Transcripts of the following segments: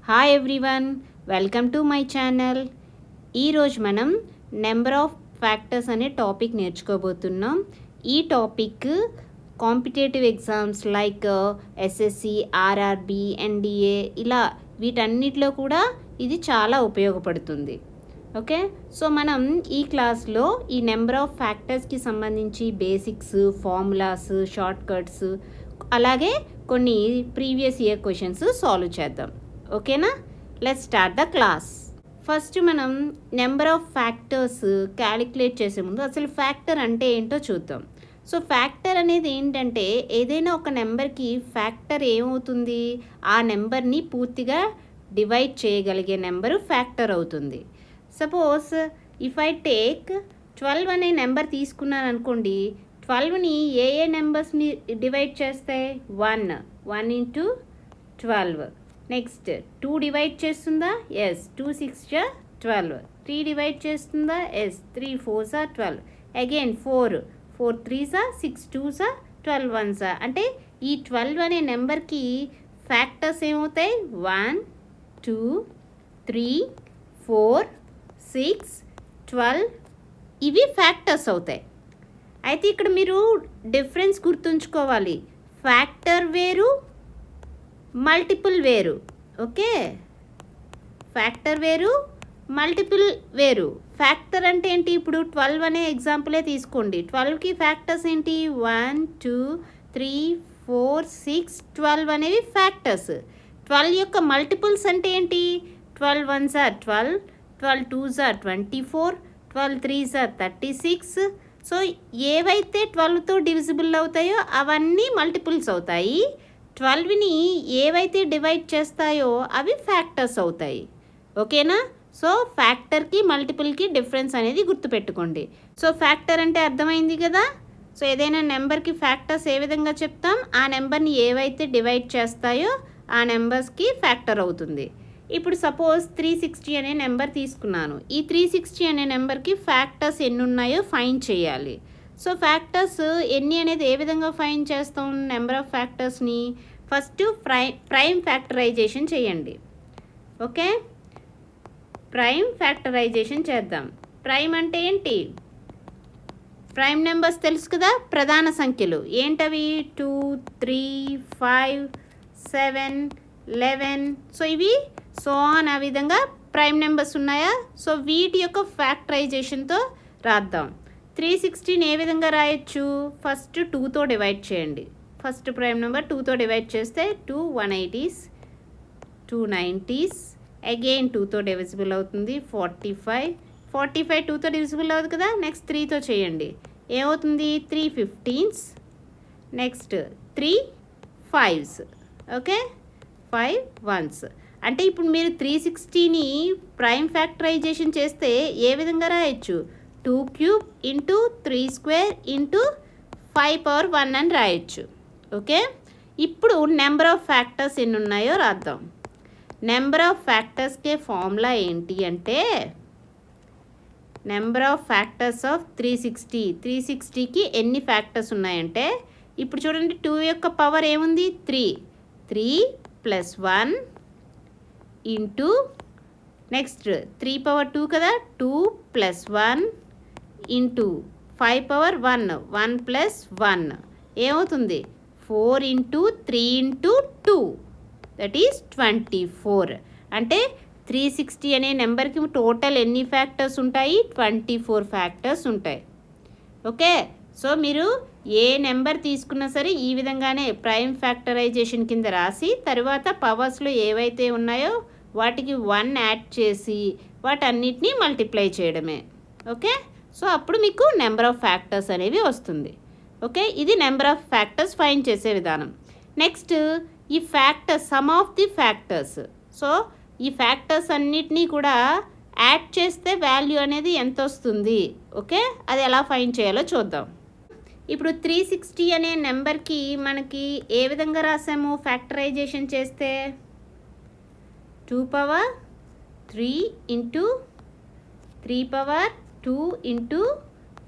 Hi everyone, welcome to my channel. ఈరోజు మనం number of factors అనే టాపిక్ నేర్చుకోబోతున్నాం. ఈ topic competitive exams like SSC, RRB, NDA ఇలా వీటన్నిటిలో కూడా ఇది చాలా ఉపయోగపడుతుంది. ఓకే, సో మనం ఈ క్లాస్లో ఈ నెంబర్ ఆఫ్ ఫ్యాక్టర్స్కి సంబంధించి బేసిక్స్, ఫార్ములాస్, షార్ట్ కట్స్ అలాగే కొన్ని ప్రీవియస్ ఇయర్ క్వశ్చన్స్ సాల్వ్ చేద్దాం. ఓకేనా, let's start the class. First మనం నెంబర్ ఆఫ్ ఫ్యాక్టర్స్ క్యాలిక్యులేట్ చేసే ముందు అసలు ఫ్యాక్టర్ అంటే ఏంటో చూద్దాం. సో ఫ్యాక్టర్ అనేది ఏంటంటే ఏదైనా ఒక నెంబర్కి ఫ్యాక్టర్ ఏమవుతుంది, ఆ నెంబర్ని పూర్తిగా డివైడ్ చేయగలిగే నెంబరు ఫ్యాక్టర్ అవుతుంది. సపోజ్ ఇఫ్ ఐ టేక్ 12 అనే నెంబర్ తీసుకున్నాను అనుకోండి, 12ని ఏ నెంబర్స్ని డివైడ్ చేస్తే 1 ఇంటూ 12. నెక్స్ట్ 2 డివైడ్ చేస్తుందా? ఎస్. 2 6 12. 3 డివైడ్ చేస్తుందా? ఎస్. 3 4 12. అగైన్ 4 3 6 2 12 1 అంటే ఈ 12 అనే నెంబర్కి ఫ్యాక్టర్స్ ఏమవుతాయి? 1 2 3 4 6 12 ఇవి ఫ్యాక్టర్స్ అవుతాయి. అయితే ఇక్కడ మీరు డిఫరెన్స్ గుర్తుంచుకోవాలి. ఫ్యాక్టర్ వేరు, మల్టిపుల్ వేరు. ఓకే, ఫ్యాక్టర్ వేరు, మల్టిపుల్ వేరు. ఫ్యాక్టర్ అంటే ఏంటి? ఇప్పుడు 12 అనే ఎగ్జాంపులే తీసుకోండి. 12కి ఫ్యాక్టర్స్ ఏంటి? 1 2 3 4 6 12 అనేవి ఫ్యాక్టర్స్. 12 యొక్క మల్టిపుల్స్ అంటే ఏంటి? 12 1 12, 12 2 24, 12 3 36. సో ఏవైతే 12తో డివిజిబుల్ అవుతాయో అవన్నీ మల్టిపుల్స్ అవుతాయి. 12ని ఏవైతే డివైడ్ చేస్తాయో అవి ఫ్యాక్టర్స్ అవుతాయి. ఓకేనా? సో ఫ్యాక్టర్కి మల్టిపుల్కి డిఫరెన్స్ అనేది గుర్తుపెట్టుకోండి. సో ఫ్యాక్టర్ అంటే అర్థమైంది కదా. సో ఏదైనా నెంబర్కి ఫ్యాక్టర్స్ ఏ విధంగా చెప్తాం, ఆ నెంబర్ని ఏవైతే డివైడ్ చేస్తాయో ఆ నెంబర్స్కి ఫ్యాక్టర్ అవుతుంది. ఇప్పుడు సపోజ్ 360 అనే నెంబర్ తీసుకున్నాను. ఈ 360 అనే నెంబర్కి ఫ్యాక్టర్స్ ఎన్ని ఉన్నాయో ఫైండ్ చేయాలి. సో ఫ్యాక్టర్స్ ఎన్ని అనేది ఏ విధంగా ఫైండ్ చేస్తాం? నెంబర్ ఆఫ్ ఫ్యాక్టర్స్ని ఫస్ట్ ప్రైమ్ ఫ్యాక్టరైజేషన్ చేయండి. ఓకే, ప్రైమ్ ఫ్యాక్టరైజేషన్ చేద్దాం. ప్రైమ్ అంటే ఏంటి? ప్రైమ్ నెంబర్స్ తెలుసు కదా, ప్రధాన సంఖ్యలు. ఏంటవి? 2 3 5 7 11. సో ఇవి ఆ విధంగా ప్రైమ్ నెంబర్స్ ఉన్నాయా? సో వీటి యొక్క ఫ్యాక్టరైజేషన్తో రాద్దాం. 360ని ఏ విధంగా రాయొచ్చు? ఫస్ట్ 2తో డివైడ్ చేయండి. ఫస్ట్ ప్రైమ్ నెంబర్ 2తో డివైడ్ చేస్తే 2 180s, 2 90s. అగైన్ 2తో డివిజిబుల్ అవుతుంది. 45 2తో డివిజిబుల్ అవుతుంది కదా. నెక్స్ట్ 3తో చేయండి. ఏమవుతుంది? 3 15s. Next 3 5s. Okay, 5 1s. అంటే ఇప్పుడు మీరు 360ని ప్రైమ్ ఫ్యాక్టరైజేషన్ చేస్తే ఏ విధంగా రాయొచ్చు? 2 cube into 3 square into 5 power 1 అని రాయొచ్చు. ఓకే, ఇప్పుడు నెంబర్ ఆఫ్ ఫ్యాక్టర్స్ ఎన్ని ఉన్నాయో రాద్దాం. నెంబర్ ఆఫ్ ఫ్యాక్టర్స్కే ఫార్ములా ఏంటి అంటే నెంబర్ ఆఫ్ ఫ్యాక్టర్స్ ఆఫ్ 360కి ఎన్ని ఫ్యాక్టర్స్ ఉన్నాయంటే ఇప్పుడు చూడండి, 2 యొక్క పవర్ ఏముంది? 3 ప్లస్ 1 ఇంటూ నెక్స్ట్ 3 పవర్ 2 కదా, 2 ప్లస్ 1 ఇంటూ 5 పవర్ 1 ప్లస్ 1 ఏమవుతుంది? 4 ఇంటూ 3 ఇంటూ 2 దట్ ఈస్ 24. అంటే 360 అనే నెంబర్కి టోటల్ ఎన్ని ఫ్యాక్టర్స్ ఉంటాయి? 24 ఫ్యాక్టర్స్ ఉంటాయి. ఓకే, సో మీరు ఏ నెంబర్ తీసుకున్నా సరే ఈ విధంగానే ప్రైమ్ ఫ్యాక్టరైజేషన్ కింద రాసి తర్వాత పవర్స్లో ఏవైతే ఉన్నాయో వాటికి 1 యాడ్ చేసి వాటన్నిటినీ మల్టిప్లై చేయడమే. ఓకే, సో అప్పుడు మీకు నెంబర్ ఆఫ్ ఫ్యాక్టర్స్ అనేవి వస్తుంది. ఓకే, ఇది నెంబర్ ఆఫ్ ఫ్యాక్టర్స్ ఫైండ్ చేసే విధానం. నెక్స్ట్ ఈ factors, some of the factors. So ఈ ఫ్యాక్టర్స్ అన్నిటినీ కూడా యాడ్ చేస్తే వాల్యూ అనేది ఎంత వస్తుంది? ఓకే, అది ఎలా ఫైండ్ చేయాలో చూద్దాం. ఇప్పుడు 360 అనే నెంబర్కి మనకి ఏ విధంగా రాసాము ఫ్యాక్టరైజేషన్ చేస్తే? 2 power 3 into 3 power 2 into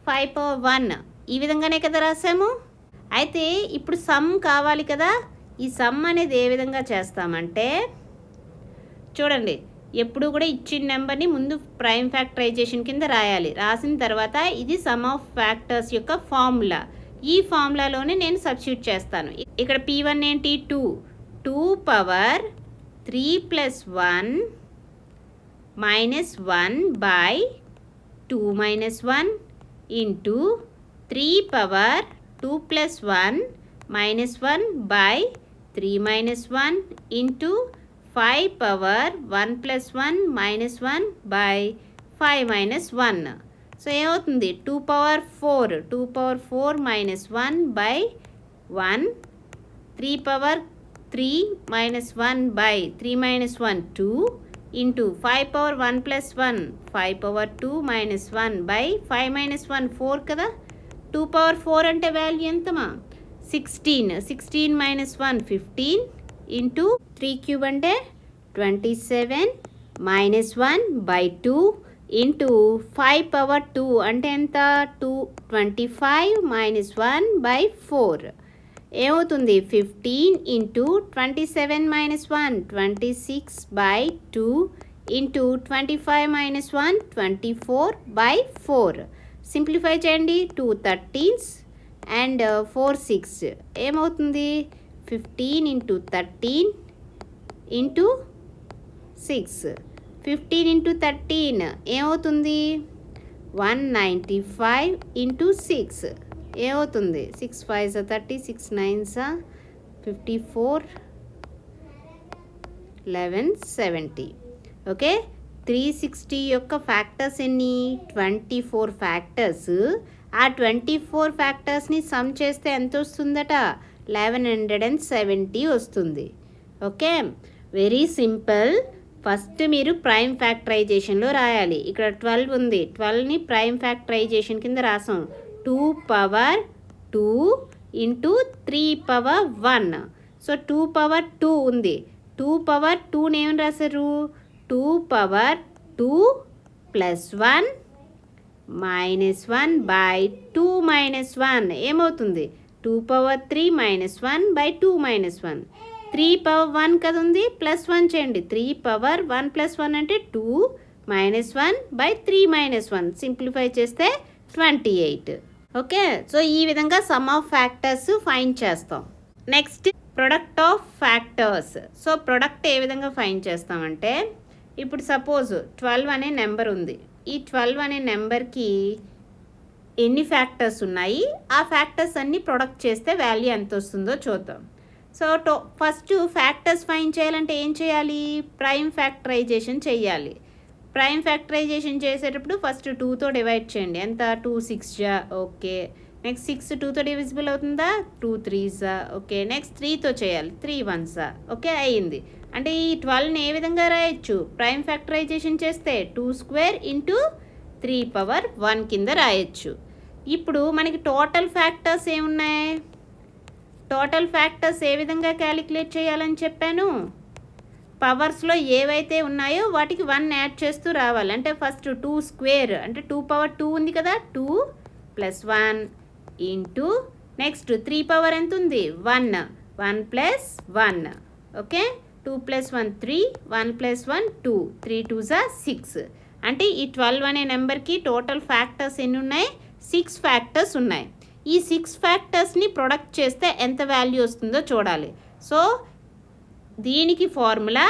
5 power 1 ఈ విధంగానే కదా రాసాము. అయితే ఇప్పుడు సమ్ కావాలి కదా. ఈ సమ్ అనేది ఏ విధంగా చేస్తామంటే చూడండి, ఎప్పుడు కూడా ఇచ్చిన నెంబర్ని ముందు ప్రైమ్ ఫ్యాక్టరైజేషన్ కింద రాయాలి. రాసిన తర్వాత ఇది సమ్ ఆఫ్ ఫ్యాక్టర్స్ యొక్క ఫార్ములా. ఈ ఫార్ములాలోనే నేను సబ్స్టిట్యూట్ చేస్తాను. ఇక్కడ P1 ఏంటి? 2 power 3 + 1 - 1 by 2 - 1 into 3 power 2 + 1 - 1 by 3 - 1 into 5 power 1 + 1 - 1 by 5 - 1. So ఏమవుతుంది? 2 power 4 - 1 by 1, 3 power 3 - 1 by 3 - 1 2 into 5 power 1 + 1 5 power 2 - 1 by 5 - 1 4 కదా. 2 పవర్ 4 అంటే వాల్యూ ఎంతమా? 16. 16 - 1 15 ఇంటూ 3 క్యూబ్ అంటే 27 - 1 బై 2 ఇంటూ 5 పవర్ 2 అంటే ఎంత? 25 - 1 బై 4 ఏమవుతుంది? 15 into 27 - 1 26 by 2 into 25 - 1 24 by 4. Simplify చేయండి. 2 13s and 4 6 ఏమవుతుంది? 15 into 13 into 6. 15 into 13 ఏమవుతుంది? 195 ఇంటూ 6 ఏమవుతుంది? 6 5s 30, 6 9s 54, 11 70. ఓకే, 360 యొక్క ఫ్యాక్టర్స్ ఎన్ని? 24 ఫ్యాక్టర్స్. ఆ 24 ఫ్యాక్టర్స్ని సమ్ చేస్తే ఎంత వస్తుందట? 1170 వస్తుంది. Okay, very simple. ఫస్ట్ మీరు ప్రైమ్ ఫ్యాక్టరైజేషన్లో రాయాలి. ఇక్కడ 12 ఉంది. 12ని ప్రైమ్ ఫ్యాక్టరైజేషన్ కింద రాసాం. 2 power 2 into 3 power 1. So 2 power 2 ఉంది. 2 పవర్ 2ని ఏమని రాశారు? 2 పవర్ 2 + 1 - 1 బై 2 - 1 ఏమవుతుంది? 2 పవర్ 3 - 1 బై 2 - 1. 3 పవర్ 1 కదా ఉంది, +1 చేయండి. 3 పవర్ 1 + 1 అంటే 2 - 1 బై 3 - 1. సింప్లిఫై చేస్తే 28. ఓకే, సో ఈ విధంగా సమ్ ఆఫ్ ఫ్యాక్టర్స్ ఫైండ్ చేస్తాం. Next product of factors. So product ఏ విధంగా ఫైండ్ చేస్తామంటే, ఇప్పుడు సపోజ్ 12 అనే నెంబర్ ఉంది. ఈ 12 అనే నెంబర్కి ఎన్ని ఫ్యాక్టర్స్ ఉన్నాయి, ఆ ఫ్యాక్టర్స్ అన్నీ ప్రొడక్ట్ చేస్తే వాల్యూ ఎంత వస్తుందో చూద్దాం. సో ఫస్ట్ ఫ్యాక్టర్స్ ఫైండ్ చేయాలంటే ఏం చేయాలి? ప్రైమ్ ఫ్యాక్టరైజేషన్ చేయాలి. ప్రైమ్ ఫ్యాక్టరైజేషన్ చేసేటప్పుడు ఫస్ట్ 2తో డివైడ్ చేయండి. ఎంత? 2 6 ఓకే. నెక్స్ట్ 6 2తో డివిజిబుల్ అవుతుందా? 2 3s ఓకే. నెక్స్ట్ 3తో చేయాలి. 3 1s ఓకే, అయ్యింది. అంటే ఈ 12ని ఏ విధంగా రాయొచ్చు? ప్రైమ్ ఫ్యాక్టరైజేషన్ చేస్తే 2² ఇంటూ 3 పవర్ 1 కింద రాయొచ్చు. ఇప్పుడు మనకి టోటల్ ఫ్యాక్టర్స్ ఏమున్నాయి? టోటల్ ఫ్యాక్టర్స్ ఏ విధంగా క్యాలిక్యులేట్ చేయాలని చెప్పాను? పవర్స్లో ఏవైతే ఉన్నాయో వాటికి 1 యాడ్ చేస్తూ రావాలి. అంటే ఫస్ట్ 2² అంటే 2 పవర్ 2 ఉంది కదా, 2 + 1 ఇంటూ నెక్స్ట్ 3 పవర్ ఎంత ఉంది? 1 1 + 1 ఓకే. 2 + 1 3, 1 + 1 2, 3 2s 6. అంటే ఈ 12 అనే నెంబర్కి టోటల్ ఫ్యాక్టర్స్ ఎన్ని ఉన్నాయి? 6 ఫ్యాక్టర్స్ ఉన్నాయి. ఈ 6 ఫ్యాక్టర్స్ని ప్రొడక్ట్ చేస్తే ఎంత వాల్యూ వస్తుందో చూడాలి. సో దీనికి formula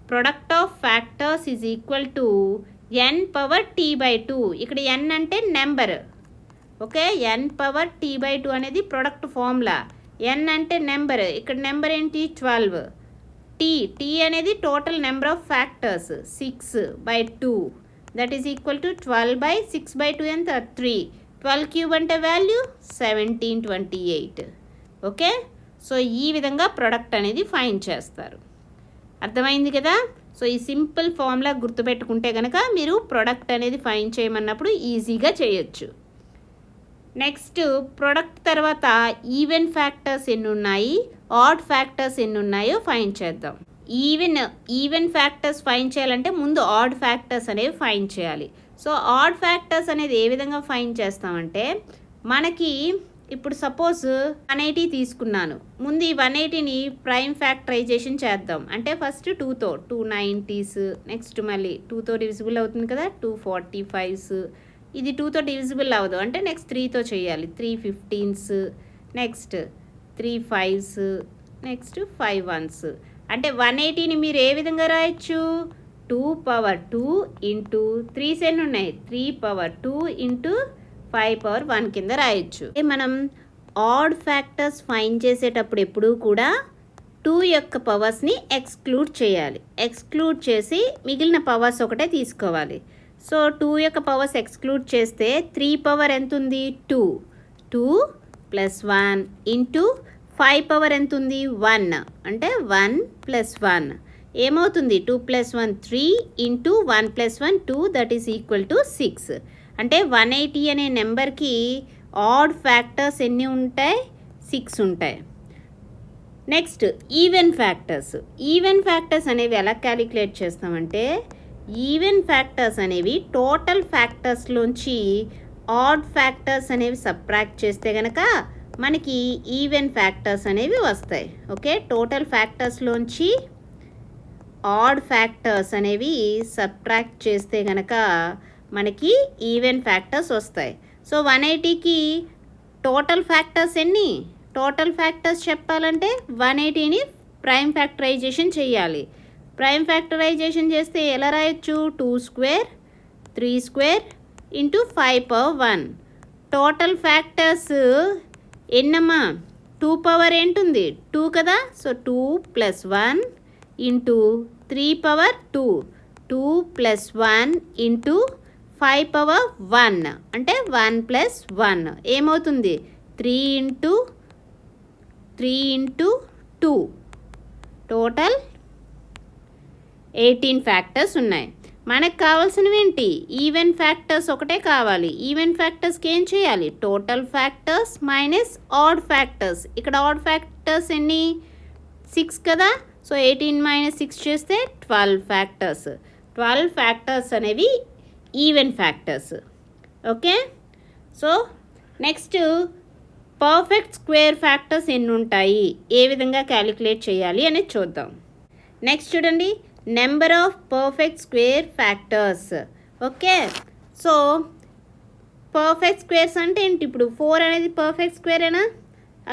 product of factors is equal to n power t/2. ఇక్కడ n అంటే number. Okay, n power t/2 అనేది ప్రొడక్ట్ ఫార్ములా. n అంటే నెంబర్. ఇక్కడ నెంబర్ ఏంటి? 12. t అనేది total number of factors 6/2. That is equal to 12/6/2 ఎంత? 3. 12 cube అంటే value 1728. Okay, so ఈ విధంగా ప్రొడక్ట్ అనేది ఫైండ్ చేస్తారు. అర్థమైంది కదా? సో ఈ సింపుల్ ఫార్ములా గుర్తుపెట్టుకుంటే కనుక మీరు ప్రొడక్ట్ అనేది ఫైండ్ చేయమన్నప్పుడు ఈజీగా చేయొచ్చు. నెక్స్ట్ ప్రొడక్ట్ తర్వాత ఈవెన్ ఫ్యాక్టర్స్ ఎన్ని ఉన్నాయి, ఆడ్ ఫ్యాక్టర్స్ ఎన్ని ఉన్నాయో ఫైండ్ చేద్దాం. ఈవెన్ ఫ్యాక్టర్స్ ఫైండ్ చేయాలంటే ముందు ఆడ్ ఫ్యాక్టర్స్ అనేవి ఫైండ్ చేయాలి. సో ఆడ్ ఫ్యాక్టర్స్ అనేది ఏ విధంగా ఫైండ్ చేస్తామంటే, మనకి ఇప్పుడు సపోజ్ 180 తీసుకున్నాను. ముందు ఈ 180ని ప్రైమ్ ఫ్యాక్టరైజేషన్ చేద్దాం. అంటే ఫస్ట్ 2తో 290s, నెక్స్ట్ మళ్ళీ 2తో డివిజిబుల్ అవుతుంది కదా, 245s. ఇది 2తో డివిజిబుల్ అవ్వదు అంటే నెక్స్ట్ 3తో చేయాలి. 315s, next 35s, next 51s. అంటే 180ని మీరు ఏ విధంగా రాయొచ్చు? 2^2 ఇంటూ 3s ఎన్ని ఉన్నాయి? 3^2 ఇంటూ 5^1 కింద రాయొచ్చు. మనం ఆడ్ ఫ్యాక్టర్స్ ఫైండ్ చేసేటప్పుడు ఎప్పుడూ కూడా 2 యొక్క పవర్స్ని ఎక్స్క్లూడ్ చేయాలి. ఎక్స్క్లూడ్ చేసి మిగిలిన పవర్స్ ఒకటే తీసుకోవాలి. సో 2 యొక్క పవర్స్ ఎక్స్క్లూడ్ చేస్తే 3 పవర్ ఎంత ఉంది? 2. 2 + 1 ఇంటూ 5 పవర్ ఎంత ఉంది? 1. అంటే 1 + 1 ఏమవుతుంది? 2 + 1 3 into 1 + 1 2, that is equal to 6. అంటే 180 అనే నెంబర్కి ఆడ్ ఫ్యాక్టర్స్ ఎన్ని ఉంటాయి? 6 ఉంటాయి. Next even factors. Even factors అనేవి ఎలా క్యాలిక్యులేట్ చేస్తామంటే, ఈవెన్ ఫ్యాక్టర్స్ అనేవి టోటల్ ఫ్యాక్టర్స్లోంచి ఆడ్ ఫ్యాక్టర్స్ అనేవి సబ్ట్రాక్ట్ చేస్తే కనుక మనకి ఈవెన్ ఫ్యాక్టర్స్ అనేవి వస్తాయి. ఓకే, టోటల్ ఫ్యాక్టర్స్లోంచి ఆడ్ ఫ్యాక్టర్స్ అనేవి సబ్ట్రాక్ట్ చేస్తే కనుక మనకి ఈవెన్ ఫ్యాక్టర్స్ వస్తాయి. సో 180కి టోటల్ ఫ్యాక్టర్స్ ఎన్ని? టోటల్ ఫ్యాక్టర్స్ చెప్పాలంటే 180ని ప్రైమ్ ఫ్యాక్టరైజేషన్ చేయాలి. ప్రైమ్ ఫ్యాక్టరైజేషన్ చేస్తే ఎలా రాయొచ్చు? 2² 3² ఇంటూ 5^1. టోటల్ ఫ్యాక్టర్స్ ఎన్నమ్మా? 2 పవర్ ఏంటుంది? 2 కదా. So 2 + 1 into 3^2. 2 + 1 ఇంటూ 5^1 అంటే 1 + 1 ఏమవుతుంది? 3 ఇంటూ 2. టోటల్ 18 ఫ్యాక్టర్స్ ఉన్నాయి. మనకు కావాల్సినవి ఏంటి? ఈవెన్ ఫ్యాక్టర్స్ ఒకటే కావాలి. ఈవెన్ ఫ్యాక్టర్స్కి ఏం చేయాలి? Total factors minus odd factors. ఇక్కడ ఆడ్ ఫ్యాక్టర్స్ ఎన్ని? 6 కదా. సో 18 - 6 చేస్తే 12 ఫ్యాక్టర్స్. 12 ఫ్యాక్టర్స్ అనేవి even factors. Okay, so next perfect square factors ఎన్ని ఉంటాయి, ఏ విధంగా క్యాలిక్యులేట్ చేయాలి అనేది చూద్దాం. నెక్స్ట్ చూడండి, number of perfect square factors. Okay, so perfect squares అంటే ఏంటి? ఇప్పుడు 4 అనేది పర్ఫెక్ట్ స్క్వేరేనా?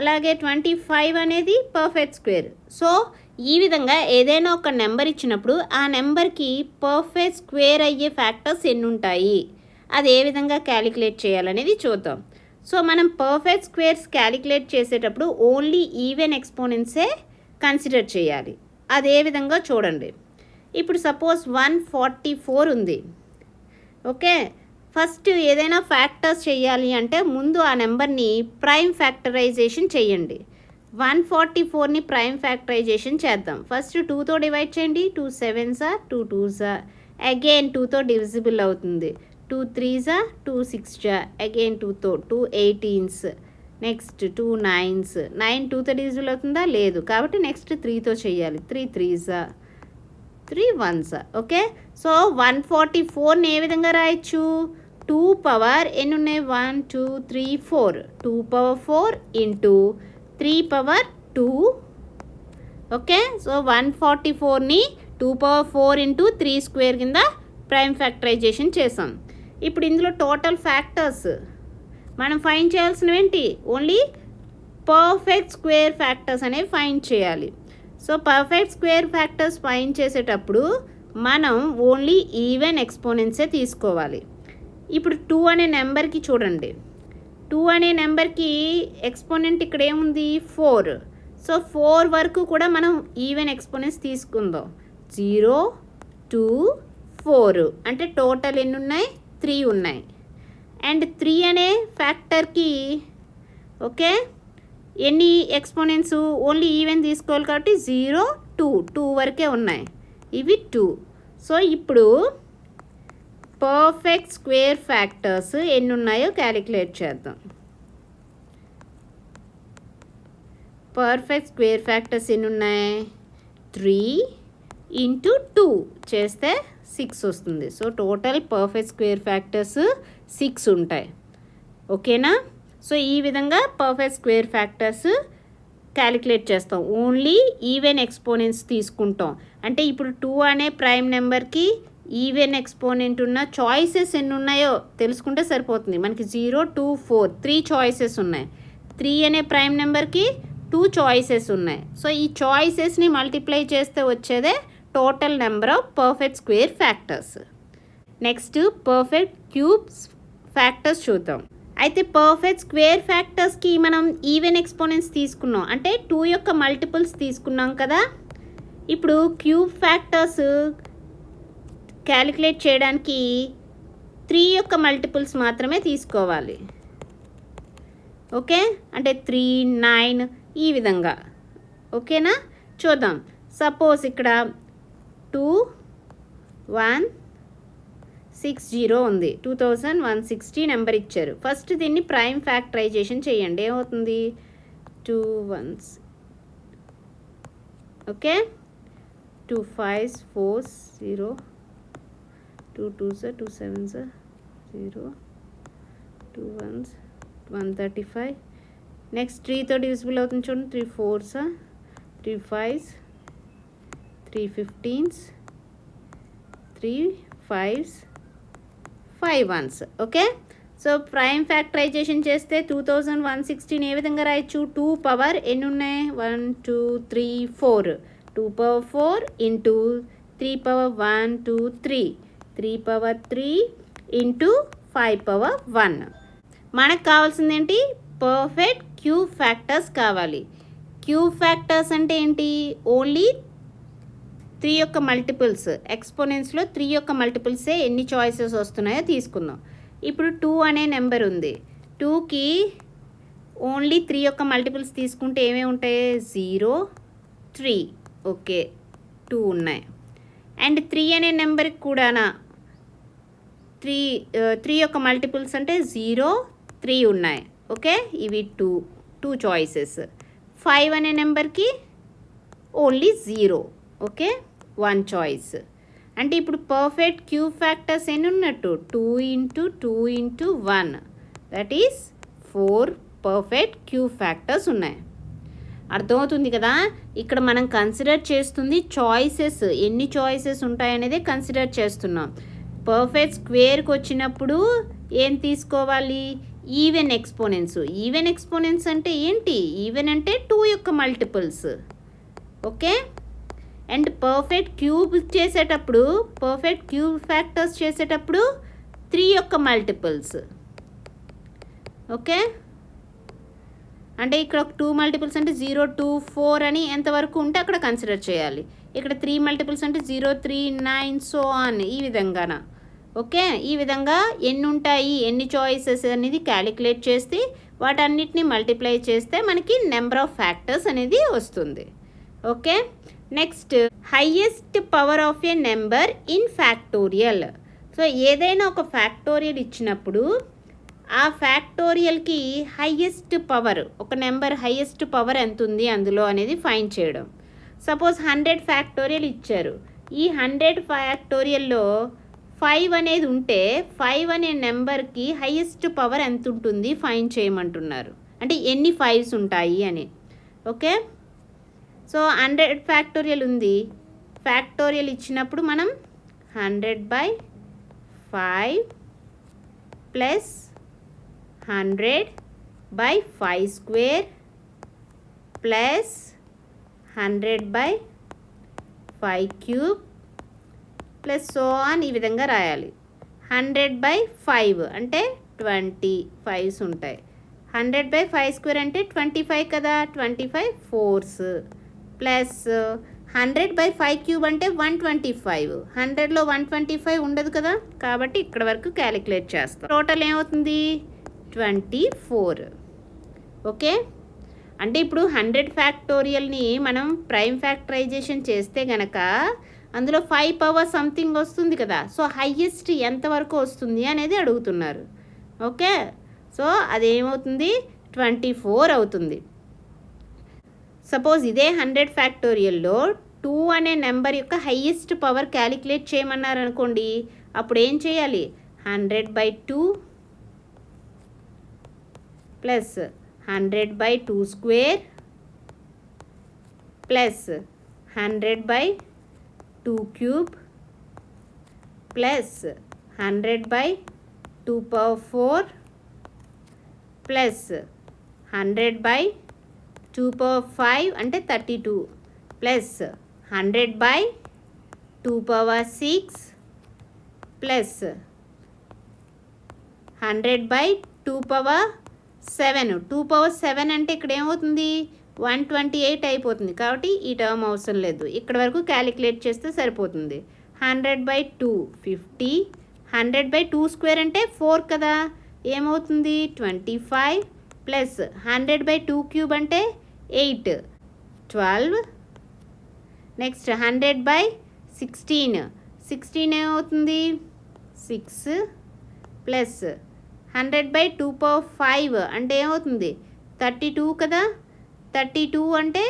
అలాగే 25 అనేది పర్ఫెక్ట్ స్క్వేర్. సో ఈ విధంగా ఏదైనా ఒక నెంబర్ ఇచ్చినప్పుడు ఆ నెంబర్కి పర్ఫెక్ట్ స్క్వేర్ అయ్యే ఫ్యాక్టర్స్ ఎన్ని ఉంటాయి, అది ఏ విధంగా క్యాలిక్యులేట్ చేయాలనేది చూద్దాం. సో మనం పర్ఫెక్ట్ స్క్వేర్స్ క్యాలిక్యులేట్ చేసేటప్పుడు ఓన్లీ ఈవెన్ ఎక్స్పోనెంట్సే కన్సిడర్ చేయాలి. అదే విధంగా చూడండి. ఇప్పుడు సపోజ్ 144 ఉంది. ఓకే, ఫస్ట్ ఏదైనా ఫ్యాక్టర్స్ చేయాలి అంటే ముందు ఆ నెంబర్ని ప్రైమ్ ఫ్యాక్టరైజేషన్ చేయండి. 144ని ప్రైమ్ ఫ్యాక్టరైజేషన్ చేద్దాం. ఫస్ట్ 2తో డివైడ్ చేయండి. 2 7s, 2 2s, అగైన్ 2తో డివిజిబుల్ అవుతుంది. 2 3s, 2 6s, అగైన్ 2తో 2 18s, నెక్స్ట్ 2 9s. 9 2తో డివిజిబుల్ అవుతుందా? లేదు. కాబట్టి నెక్స్ట్ 3తో చేయాలి. 3 3s, 3 1s. ఓకే, సో 144ని ఏ విధంగా రాయొచ్చు? 2 పవర్ ఎన్ని ఉన్నాయి? 1 2 3 4. 2^4 ఇంటూ 3^2. ఓకే, సో 144ని 2^4 ఇంటూ 3² కింద ప్రైమ్ ఫ్యాక్టరైజేషన్ చేసాం. ఇప్పుడు ఇందులో టోటల్ ఫ్యాక్టర్స్ మనం ఫైండ్ చేయాల్సినవి ఏంటి? ఓన్లీ పర్ఫెక్ట్ స్క్వేర్ ఫ్యాక్టర్స్ అనేవి ఫైండ్ చేయాలి. So perfect square factors find చేసేటప్పుడు మనం ఓన్లీ ఈవెన్ ఎక్స్పోనెంట్సే తీసుకోవాలి. ఇప్పుడు 2 అనే నెంబర్కి చూడండి. 2 అనే నెంబర్కి ఎక్స్పోనెంట్ ఇక్కడ ఏముంది? 4. సో 4 వరకు కూడా మనం ఈవెన్ ఎక్స్పోనెంట్స్ తీసుకుందాం. 0 2 4 అంటే టోటల్ ఎన్ని ఉన్నాయి? 3 ఉన్నాయి. అండ్ 3 అనే ఫ్యాక్టర్కి ఓకే ఎన్ని ఎక్స్పోనెంట్స్? ఓన్లీ ఈవెన్ తీసుకోవాలి కాబట్టి 0 2 వరకే ఉన్నాయి. ఇవి 2. సో ఇప్పుడు పర్ఫెక్ట్ స్క్వేర్ ఫ్యాక్టర్స్ ఎన్ని ఉన్నాయో క్యాలిక్యులేట్ చేద్దాం. పర్ఫెక్ట్ స్క్వేర్ ఫ్యాక్టర్స్ ఎన్ని ఉన్నాయి? 3 ఇంటూ 2 చేస్తే 6 వస్తుంది. So total perfect square factors 6 ఉంటాయి. ఓకేనా? సో ఈ విధంగా పర్ఫెక్ట్ స్క్వేర్ ఫ్యాక్టర్స్ క్యాలిక్యులేట్ చేస్తాం. ఓన్లీ ఈవెన్ ఎక్స్పోనెంట్స్ తీసుకుంటాం. అంటే ఇప్పుడు 2 అనే ప్రైమ్ నెంబర్కి ఈవెన్ ఎక్స్పోనెంట్ ఉన్న చాయిసెస్ ఎన్ని ఉన్నాయో తెలుసుకుంటే సరిపోతుంది. మనకి 0, 2, 4 3 చాయిసెస్ ఉన్నాయి. 3 అనే ప్రైమ్ నెంబర్కి 2 చాయిసెస్ ఉన్నాయి. సో ఈ చాయిసెస్ని మల్టిప్లై చేస్తే వచ్చేదే total number of perfect square factors. Next perfect cube factors చూద్దాం. అయితే పర్ఫెక్ట్ స్క్వేర్ ఫ్యాక్టర్స్కి మనం ఈవెన్ ఎక్స్పోనెంట్స్ తీసుకున్నాం, అంటే 2 యొక్క మల్టిపుల్స్ తీసుకున్నాం కదా. ఇప్పుడు క్యూబ్ ఫ్యాక్టర్స్ క్యాలిక్యులేట్ చేయడానికి 3 యొక్క మల్టిపుల్స్ మాత్రమే తీసుకోవాలి. ఓకే, అంటే 3, 9 ఈ విధంగా. ఓకేనా, చూద్దాం. సపోజ్ ఇక్కడ 2160 ఉంది. 2160 నెంబర్ ఇచ్చారు. ఫస్ట్ దీన్ని ప్రైమ్ ఫ్యాక్టరైజేషన్ చేయండి. ఏమవుతుంది? 2 1s. Okay, 2 5s 4s 0, 2 2s 2 7s 0, 2 1s 135. Next 3తో divisible అవుతుంది చూడండి. 3 4s 3 5s 3 15s 3 5s 5 1s. Okay, so prime factorization చేస్తే 2116 ఏ విధంగా రాయొచ్చు? 2 పవర్ ఎన్ని ఉన్నాయి? 1 2 3 4. 2 power 4 into 3 power 1 2 3, 3 power 3 into 5 power 1. మనకు కావాల్సింది ఏంటి? పర్ఫెక్ట్ క్యూబ్ ఫ్యాక్టర్స్ కావాలి. క్యూబ్ ఫ్యాక్టర్స్ అంటే ఏంటి? ఓన్లీ 3 యొక్క మల్టిపుల్స్, ఎక్స్పోనెంట్స్లో 3 యొక్క మల్టిపుల్సే ఎన్ని చాయిసెస్ వస్తున్నాయో తీసుకుందాం. ఇప్పుడు 2 అనే నెంబర్ ఉంది. 2కి ఓన్లీ 3 యొక్క మల్టిపుల్స్ తీసుకుంటే ఏమేమి ఉంటాయి? 0 3. ఓకే, 2 ఉన్నాయి. అండ్ 3 అనే నెంబర్కి కూడానా 3 యొక్క మల్టిపుల్స్ అంటే 0 3 ఉన్నాయి. ఓకే, ఇవి 2 చాయిసెస్. 5 అనే నెంబర్కి ఓన్లీ 0. Okay, 1 choice. అంటే ఇప్పుడు పర్ఫెక్ట్ క్యూబ్ ఫ్యాక్టర్స్ ఎన్ని ఉన్నట్టు? 2 into 2 into 1, that is 4 perfect cube factors ఉన్నాయి. అర్థమవుతుంది కదా. ఇక్కడ మనం కన్సిడర్ చేస్తుంది చాయిసెస్, ఎన్ని చాయిసెస్ ఉంటాయనేదే కన్సిడర్ చేస్తున్నాం. పర్ఫెక్ట్ స్క్వేర్కి వచ్చినప్పుడు ఏం తీసుకోవాలి? Even exponents. ఈవెన్ ఎక్స్పోనెంట్స్ అంటే ఏంటి? ఈవెన్ అంటే 2 యొక్క multiples. Okay, and perfect cube చేసేటప్పుడు, పర్ఫెక్ట్ క్యూబ్ ఫ్యాక్టర్స్ చేసేటప్పుడు 3 యొక్క మల్టిపుల్స్. ఓకే, అంటే ఇక్కడ 2 మల్టిపుల్స్ అంటే 0 2 4 అని ఎంతవరకు ఉంటే అక్కడ కన్సిడర్ చేయాలి. ఇక్కడ 3 మల్టిపుల్స్ అంటే 0 3 9 సో ఆన్, ఈ విధంగాన. ఓకే, ఈ విధంగా ఎన్ని ఉంటాయి, ఎన్ని చాయిసెస్ అనేది క్యాలిక్యులేట్ చేస్తే వాటన్నిటిని మల్టిప్లై చేస్తే మనకి నెంబర్ ఆఫ్ ఫ్యాక్టర్స్ అనేది వస్తుంది. Okay, next highest power of A number in factorial. So ఏదైనా ఒక ఫ్యాక్టోరియల్ ఇచ్చినప్పుడు ఆ ఫ్యాక్టోరియల్కి హైయెస్ట్ పవర్, ఒక నెంబర్ హైయెస్ట్ పవర్ ఎంత ఉంది అందులో అనేది ఫైండ్ చేయడం. సపోజ్ 100 ఫ్యాక్టోరియల్ ఇచ్చారు. ఈ 100 ఫ్యాక్టోరియల్లో 5 అనేది ఉంటే 5 అనే నెంబర్కి హైయెస్ట్ పవర్ ఎంత ఉంటుంది ఫైండ్ చేయమంటున్నారు. అంటే ఎన్ని 5s ఉంటాయి అని. ఓకే, సో 100 ఫ్యాక్టోరియల్ ఉంది. ఫ్యాక్టోరియల్ ఇచ్చినప్పుడు మనం 100/5 plus 100/5² plus 100/5³ plus so on, ఈ విధంగా రాయాలి. 100/5 అంటే 20 5s ఉంటాయి. 100/5² అంటే 25 కదా, 25 4s ప్లస్ 100/5³ అంటే 125. 100లో 125 ఉండదు కదా, కాబట్టి ఇక్కడ వరకు క్యాలిక్యులేట్ చేస్తాం. టోటల్ ఏమవుతుంది? 24. ఓకే, అంటే ఇప్పుడు 100 ఫ్యాక్టోరియల్ని మనం ప్రైమ్ ఫ్యాక్టరైజేషన్ చేస్తే గనక అందులో 5 పవర్ సంథింగ్ వస్తుంది కదా. సో హైయెస్ట్ ఎంతవరకు వస్తుంది అనేది అడుగుతున్నారు. Okay, so అదేమవుతుంది? 24 అవుతుంది. సపోజ్ ఇదే 100 ఫ్యాక్టోరియల్లో 2 అనే నెంబర్ యొక్క హైయెస్ట్ పవర్ క్యాలిక్యులేట్ చేయమన్నారు అనుకోండి. అప్పుడు ఏం చేయాలి? 100/2 plus 100/2 square plus 100/2 cube plus 100/2 power 4 plus 100/2 power 5 అంటే 32 plus 100/2 power 6 plus 100/2 power 7. 2 power 7 అంటే ఇక్కడ ఏమవుతుంది 128 అయిపోతుంది. కాబట్టి ఈ టర్మ్ అవసరం లేదు, ఇక్కడ వరకు క్యాలిక్యులేట్ చేస్తే సరిపోతుంది. 100/2 50. 100/2 స్క్వేర్ అంటే 4 కదా, ఏమవుతుంది 25 ప్లస్ 100/2 క్యూబ్ అంటే 8 12. నెక్స్ట్ 100/16 16 ఏమవుతుంది 6 ప్లస్ 100/2 పవర్ 5 అంటే ఏమవుతుంది 32 కదా. 32 అంటే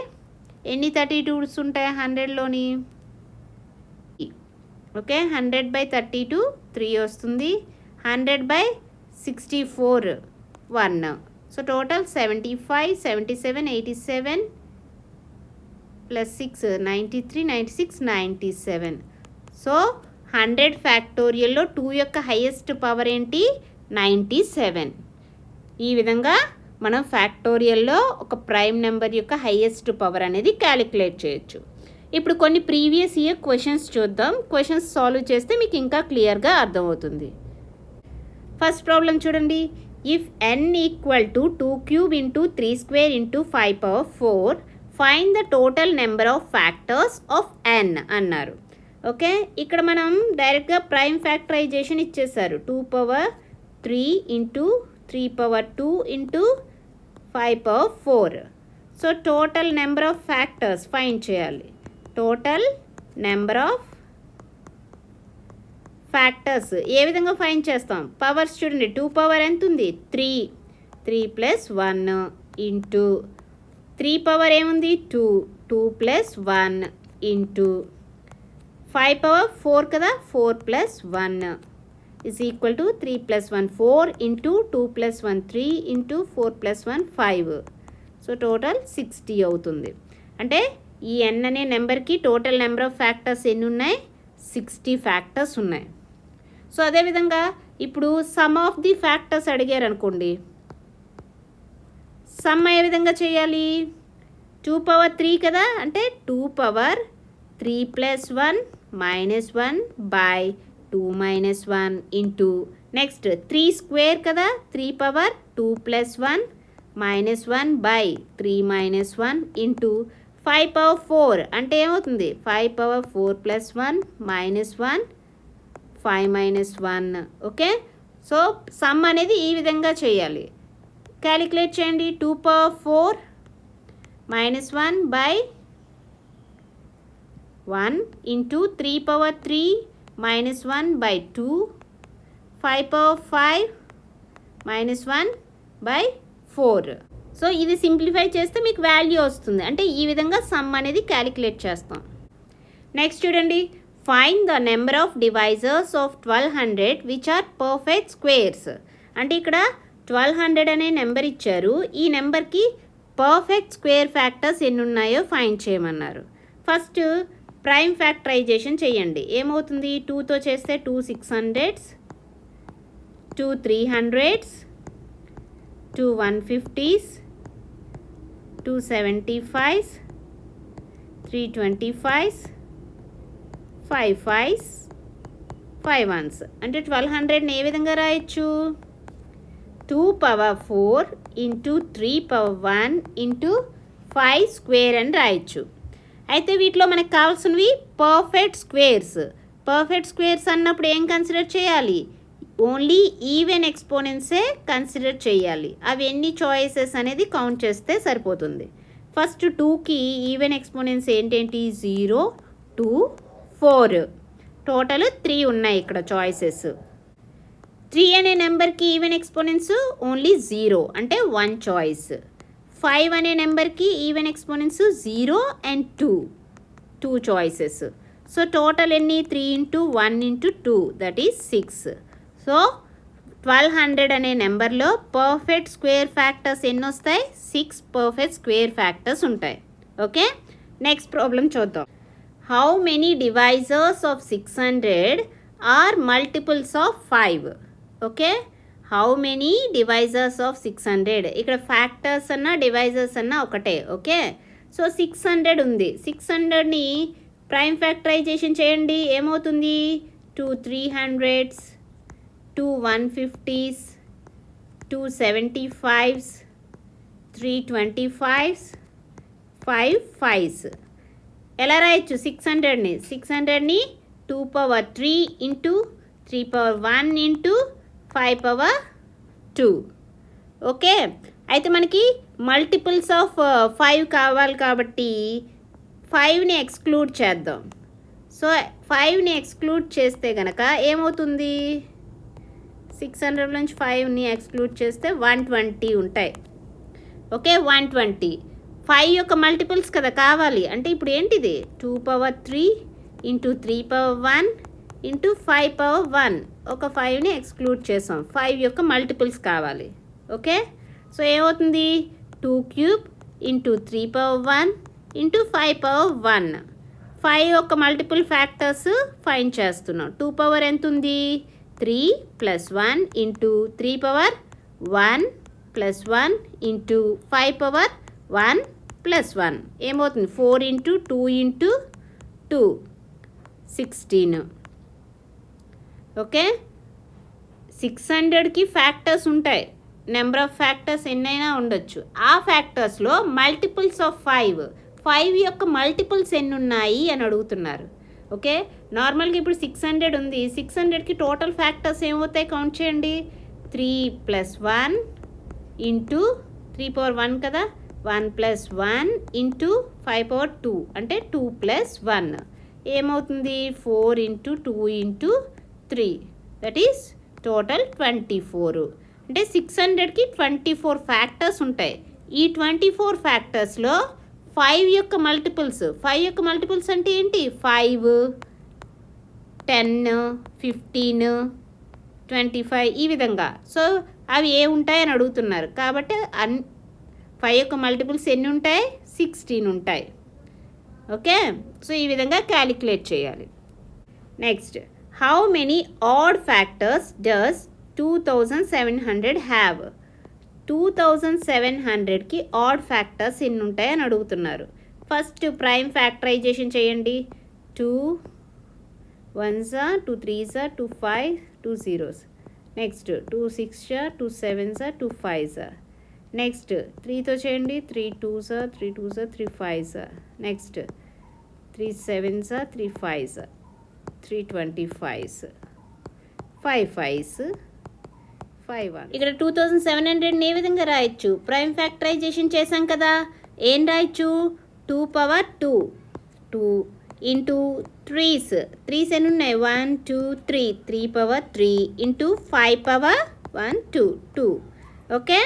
ఎన్ని 32s ఉంటాయి 100లోని? ఓకే, 100/32 3 వస్తుంది. 100/64 1. So total 75 77 87 plus 6 93 96 97. సో 100 ఫ్యాక్టోరియల్లో 2 యొక్క హైయెస్ట్ పవర్ ఏంటి 97. ఈ విధంగా మనం ఫ్యాక్టోరియల్లో ఒక ప్రైమ్ నెంబర్ యొక్క హైయెస్ట్ పవర్ అనేది క్యాలిక్యులేట్ చేయొచ్చు. ఇప్పుడు కొన్ని ప్రీవియస్ ఇయర్ క్వశ్చన్స్ చూద్దాం. క్వశ్చన్స్ సాల్వ్ చేస్తే మీకు ఇంకా క్లియర్గా అర్థమవుతుంది. ఫస్ట్ ప్రాబ్లం చూడండి. If n equal to 2 cube into 3 square into 5 power 4 find the total number of factors of n అన్నారు. ఓకే, ఇక్కడ మనం డైరెక్ట్గా ప్రైమ్ ఫ్యాక్టరైజేషన్ ఇచ్చేసారు. 2 power 3 into 3 power 2 into 5 power 4. So total number of factors find చేయాలి. Total number of factors ఏ విధంగా find చేస్తాం? Powers చూడండి. 2 పవర్ ఎంత ఉంది 3 3 ప్లస్ 1 ఇంటూ 3 పవర్ ఏముంది 2 2 ప్లస్ 1 ఇంటూ 5 పవర్ 4 కదా 4 plus 1 is equal to 3 plus 1 4 into 2 plus 1 3 into 4 plus 1 5. So total 60 అవుతుంది. అంటే ఈ n అనే నెంబర్కి టోటల్ నెంబర్ ఆఫ్ ఫ్యాక్టర్స్ ఎన్ని ఉన్నాయి 60 ఫ్యాక్టర్స్ ఉన్నాయి. సో అదేవిధంగా ఇప్పుడు సమ్ ఆఫ్ ది ఫ్యాక్టర్స్ అడిగారు అనుకోండి, సమ్ ఏ విధంగా చేయాలి? 2 పవర్ 3 కదా, అంటే 2 power 3 plus 1 minus 1 by 2 minus 1 into next 3 square కదా, 3 power 2 plus 1 minus 1 by 3 minus 1 into 5 power 4 అంటే ఏమవుతుంది 5 power 4 plus 1 minus 1 5 minus 1. Okay, so some అనేది ఈ విధంగా చేయాలి. క్యాలిక్యులేట్ చేయండి. 2 power 4 minus 1 by 1 into 3 power 3 minus 1 by 2 5 power 5 minus 1 by 4. So ఇది simplify చేస్తే మీకు వాల్యూ వస్తుంది. అంటే ఈ విధంగా సమ్ అనేది క్యాలిక్యులేట్ చేస్తాం. నెక్స్ట్ చూడండి. Find the number of divisors of 1200 which are perfect squares. అంటే ఇక్కడ 1200 అనే నెంబర్ ఇచ్చారు. ఈ నెంబర్కి పర్ఫెక్ట్ స్క్వేర్ ఫ్యాక్టర్స్ ఎన్ని ఉన్నాయో ఫైండ్ చేయమన్నారు. ఫస్ట్ ప్రైమ్ ఫ్యాక్టరైజేషన్ చేయండి. ఏమవుతుంది 2తో చేస్తే 2 600s 2 300s 2 150s 2 75s 3 25s 5 5s 5 1s. అంటే 1200ని ఏ విధంగా రాయొచ్చు 2 power 4 into 3 power 1 into 5 square అని రాయొచ్చు. అయితే వీటిలో మనకు కావాల్సినవి పర్ఫెక్ట్ స్క్వేర్స్. పర్ఫెక్ట్ స్క్వేర్స్ అన్నప్పుడు ఏం కన్సిడర్ చేయాలి? ఓన్లీ ఈవెన్ ఎక్స్పోనెంట్సే కన్సిడర్ చేయాలి. అవి ఎన్ని చాయిసెస్ అనేది కౌంట్ చేస్తే సరిపోతుంది. ఫస్ట్ 2కి ఈవెన్ ఎక్స్పోనెంట్స్ ఏంటేంటి 0 2 4. టోటల్ 3 ఉన్నాయి ఇక్కడ చాయిసెస్. 3 అనే నెంబర్కి ఈవెన్ ఎక్స్పోనెంట్స్ ఓన్లీ 0 అంటే 1 చాయిస్. 5 అనే నెంబర్కి even exponents 0 and 2 choices. So total ఎన్ని 3 into 1 into 2 that is 6. So 1200 అనే నెంబర్లో పర్ఫెక్ట్ స్క్వేర్ ఫ్యాక్టర్స్ ఎన్ని వస్తాయి? 6 పర్ఫెక్ట్ స్క్వేర్ ఫ్యాక్టర్స్ ఉంటాయి. ఓకే, నెక్స్ట్ ప్రాబ్లం చూద్దాం. How many divisors of 600 are multiples of 5? Okay, how many divisors of 600. ఇక్కడ factors అన్నా divisors అన్నా ఒకటే. ఓకే, సో 600 ఉంది. 600ని ప్రైమ్ ఫ్యాక్టరైజేషన్ చేయండి. ఏమవుతుంది? 2 300s, 2 150s, 2 75s, 3 25s, 5 5s. ఎలా రాయొచ్చు 600ని? 600ని 2 power 3 into 3 power 1 into 5 power 2. Okay, అయితే మనకి మల్టిపుల్స్ ఆఫ్ 5 కావాలి కాబట్టి 5ని ఎక్స్క్లూడ్ చేద్దాం. సో 5ని ఎక్స్క్లూడ్ చేస్తే కనుక ఏమవుతుంది? 600 నుంచి 5ని ఎక్స్క్లూడ్ చేస్తే 120 ఉంటాయి. ఓకే, 120 5 యొక్క మల్టిపుల్స్ కదా కావాలి. అంటే ఇప్పుడు ఏంటిది? 2 power 3 into 3 power 1 into 5 power 1. ఒక 5ని ఎక్స్క్లూడ్ చేసాం. 5 యొక్క మల్టిపుల్స్ కావాలి. ఓకే, సో ఏమవుతుంది? 2 cube into 3 power 1 into 5 power 1. 5 యొక్క మల్టిపుల్ ఫ్యాక్టర్స్ ఫైండ్ చేస్తున్నాం. 2 పవర్ ఎంత ఉంది? 3 + 1 ఇంటూ 3 power 1 + 1 ఇంటూ 5 power 1 + 1 ఏమవుతుంది? 4 ఇంటూ 2 ఇంటూ 2 16. ఓకే, 600కి ఫ్యాక్టర్స్ ఉంటాయి. నెంబర్ ఆఫ్ ఫ్యాక్టర్స్ ఎన్నైనా ఉండొచ్చు. ఆ ఫ్యాక్టర్స్లో మల్టిపుల్స్ ఆఫ్ 5 యొక్క మల్టిపుల్స్ ఎన్ని ఉన్నాయి అని అడుగుతున్నారు. ఓకే, నార్మల్గా ఇప్పుడు 600 ఉంది. 600కి టోటల్ ఫ్యాక్టర్స్ ఏమవుతాయి? కౌంట్ చేయండి. 3 + 1 ఇంటూ 3 power 1 కదా, 1 + 1 ఇంటూ 5 power 2 అంటే 2 + 1 ఏమవుతుంది? 4 into 2 into 3 that is total 24. అంటే 600కి 24 ఫ్యాక్టర్స్ ఉంటాయి. ఈ 24 ఫ్యాక్టర్స్లో 5 యొక్క మల్టిపుల్స్ అంటే ఏంటి? 5 10 15 25 ఈ విధంగా. సో అవి ఏ ఉంటాయని అడుగుతున్నారు కాబట్టి 5 యొక్క మల్టిపుల్స్ ఎన్ని ఉంటాయి? 16 ఉంటాయి. ఓకే, సో ఈ విధంగా క్యాలిక్యులేట్ చేయాలి. Next, how many odd factors does 2700 have? 2700కి ఆడ్ ఫ్యాక్టర్స్ ఎన్ని ఉంటాయి అని అడుగుతున్నారు. ఫస్ట్ ప్రైమ్ ఫ్యాక్టరైజేషన్ చేయండి. 2 1s, 2 3s, 2 5, 2 zeros. Next 2 6s, 2 7s, 2 5s. Next 3తో చేయండి. 3 2s, 3 2s, 3 5s. Next 3 7s, 3 5s, 3 25s, 5 5s, 5 1. ఇక్కడ 2700 ఏ విధంగా రాయొచ్చు? ప్రైమ్ ఫ్యాక్టరైజేషన్ చేసాం కదా, ఏం రాయొచ్చు? 2 power 2 2 ఇంటూ 3s ఎన్ని ఉన్నాయి? 1 2 3 3 power 3 into 5 power 1 2 2. Okay,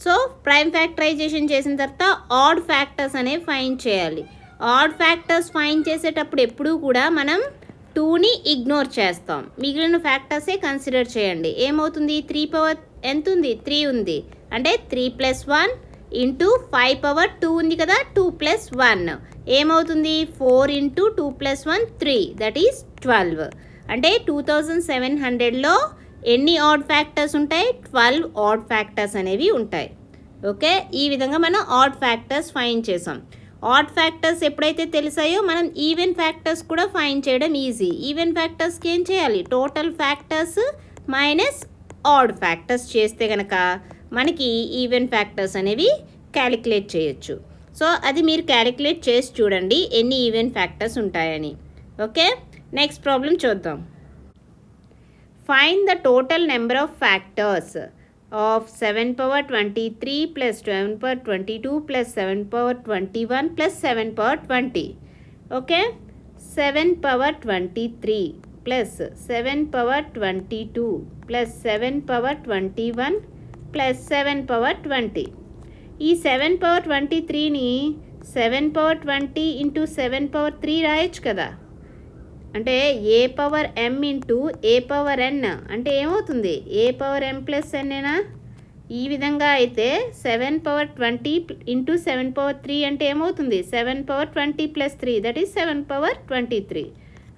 so prime factorization చేసిన తర్వాత ఆడ్ ఫ్యాక్టర్స్ అనేవి ఫైండ్ చేయాలి. ఆడ్ ఫ్యాక్టర్స్ ఫైండ్ చేసేటప్పుడు ఎప్పుడూ కూడా మనం 2ని ఇగ్నోర్ చేస్తాం. మిగిలిన ఫ్యాక్టర్సే కన్సిడర్ చేయండి. ఏమవుతుంది? 3 పవర్ ఎంత ఉంది? 3 ఉంది. అంటే 3 + 1 ఇంటూ 5 power 2 ఉంది కదా, 2 + 1 ఏమవుతుంది? 4 ఇంటూ 2 + 1 3 దట్ ఈస్ 12. అంటే 2700లో ఎన్ని ఆడ్ ఫ్యాక్టర్స్ ఉంటాయి? 12 ఆడ్ ఫ్యాక్టర్స్ అనేవి ఉంటాయి. ఓకే, ఈ విధంగా మనం ఆడ్ ఫ్యాక్టర్స్ ఫైండ్ చేసాం. ఆడ్ ఫ్యాక్టర్స్ ఎప్పుడైతే తెలిసాయో మనం ఈవెన్ ఫ్యాక్టర్స్ కూడా ఫైండ్ చేయడం ఈజీ. ఈవెన్ ఫ్యాక్టర్స్కి ఏం చేయాలి? Total factors minus odd factors చేస్తే కనుక మనకి ఈవెన్ ఫ్యాక్టర్స్ అనేవి క్యాలిక్యులేట్ చేయొచ్చు. సో అది మీరు క్యాలిక్యులేట్ చేసి చూడండి ఎన్ని ఈవెన్ ఫ్యాక్టర్స్ ఉంటాయని. ఓకే, నెక్స్ట్ ప్రాబ్లం చూద్దాం. Find the total number of factors of 7 power 23 plus 7 power 22 plus 7 power 21 plus 7 power 20. Okay, 7 power 23 plus 7 power 22 plus 7 power 21 plus 7 power 20. ఈ 7 power 23ని 7 power 20 ఇంటూ 7 power 3 రాయొచ్చు కదా. అంటే ఏ power m into ఏ power n అంటే ఏమవుతుంది ఏ power m plus ఎన్నేనా. ఈ విధంగా అయితే 7 power 20 into 7 power 3 అంటే ఏమవుతుంది 7 power 20 plus 3 that is 7 power 23.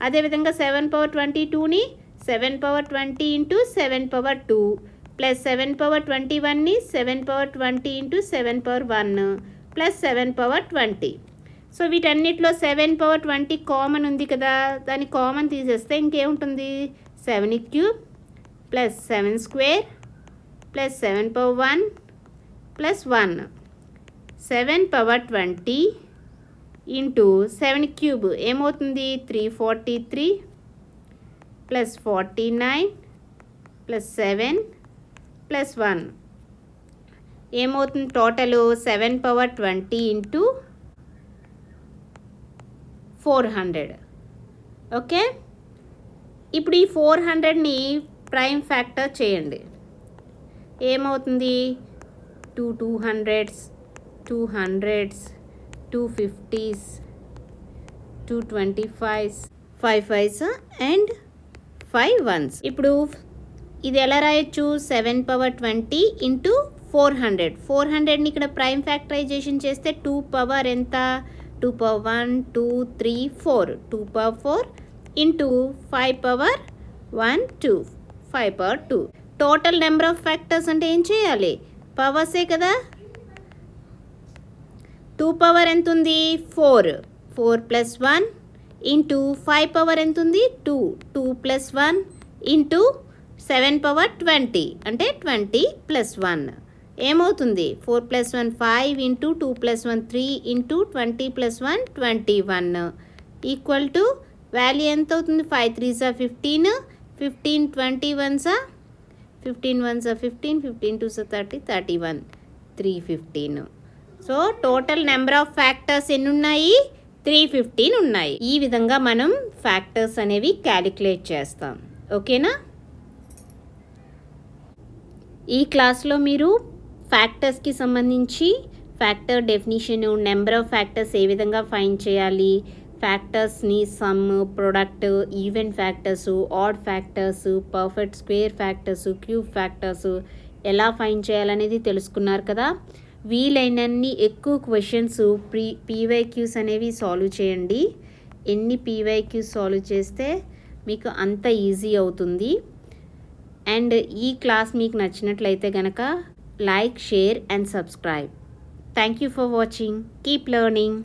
అదేవిధంగా 7 పవర్ 22ని 7 power 20 into 7 power 2 plus 7 power 21ని 7 power 20 into 7 power 1 plus 7 power 20. So వీటన్నిటిలో 7 పవర్ 20 కామన్ ఉంది కదా, దాన్ని కామన్ తీసేస్తే ఇంకేముంటుంది 7 cube plus 7 square plus 7 power 1 plus 1. 7 power 20 into 7 cube ఏమవుతుంది 343 ప్లస్ 49 ప్లస్ 7 ప్లస్ 1 ఏమవుతుంది టోటలు 7 పవర్ 20 ఇంటూ 400. ఓకే, ఇప్పుడు ఈ 400ని ప్రైమ్ ఫ్యాక్టర్ చేయండి. ఏమవుతుంది 2 200s 200s 250s 225s 5 5s and 5 1s. ఇప్పుడు ఇది ఎలా రాయొచ్చు 7 పవర్ 20 ఇంటూ 400. 400ని ఇక్కడ ప్రైమ్ ఫ్యాక్టరైజేషన్ చేస్తే 2 పవర్ ఎంత 2 power 1 2 3 4 2 power 4 into 5 power 1 2 5 power 2. Total number of factors అంటే ఏం చేయాలి పవర్సే కదా. 2 పవర్ ఎంత ఉంది 4 4 ప్లస్ 1 ఇంటూ 5 పవర్ ఎంత ఉంది 2 2 ప్లస్ 1 ఇంటూ 7 పవర్ 20 అంటే 20 ప్లస్ 1 ఏమవుతుంది 4 plus 1 5 into 2 plus 1 3 into 20 plus 1 21 equal to value ఎంత అవుతుంది 5 3s 15 15 21s 15 1s 15 15 2s 30 31 315. So total number of factors ఎన్ని ఉన్నాయి 315 ఉన్నాయి. ఈ విధంగా మనం ఫ్యాక్టర్స్ అనేవి క్యాలిక్యులేట్ చేస్తాం. ఓకేనా. ఈ క్లాస్లో మీరు ఫ్యాక్టర్స్కి సంబంధించి factor definition number of factors ఏ విధంగా ఫైండ్ చేయాలి, ఫ్యాక్టర్స్ని sum product even factors odd factors perfect square factors cube factors ఎలా ఫైండ్ చేయాలనేది తెలుసుకున్నారు కదా. వీలైనన్ని ఎక్కువ క్వశ్చన్స్ పీవైక్యూస్ అనేవి సాల్వ్ చేయండి. ఎన్ని పీవైక్యూస్ సాల్వ్ చేస్తే మీకు అంత ఈజీ అవుతుంది. అండ్ ఈ క్లాస్ మీకు నచ్చినట్లయితే కనుక like share and subscribe. Thank you for watching. Keep learning.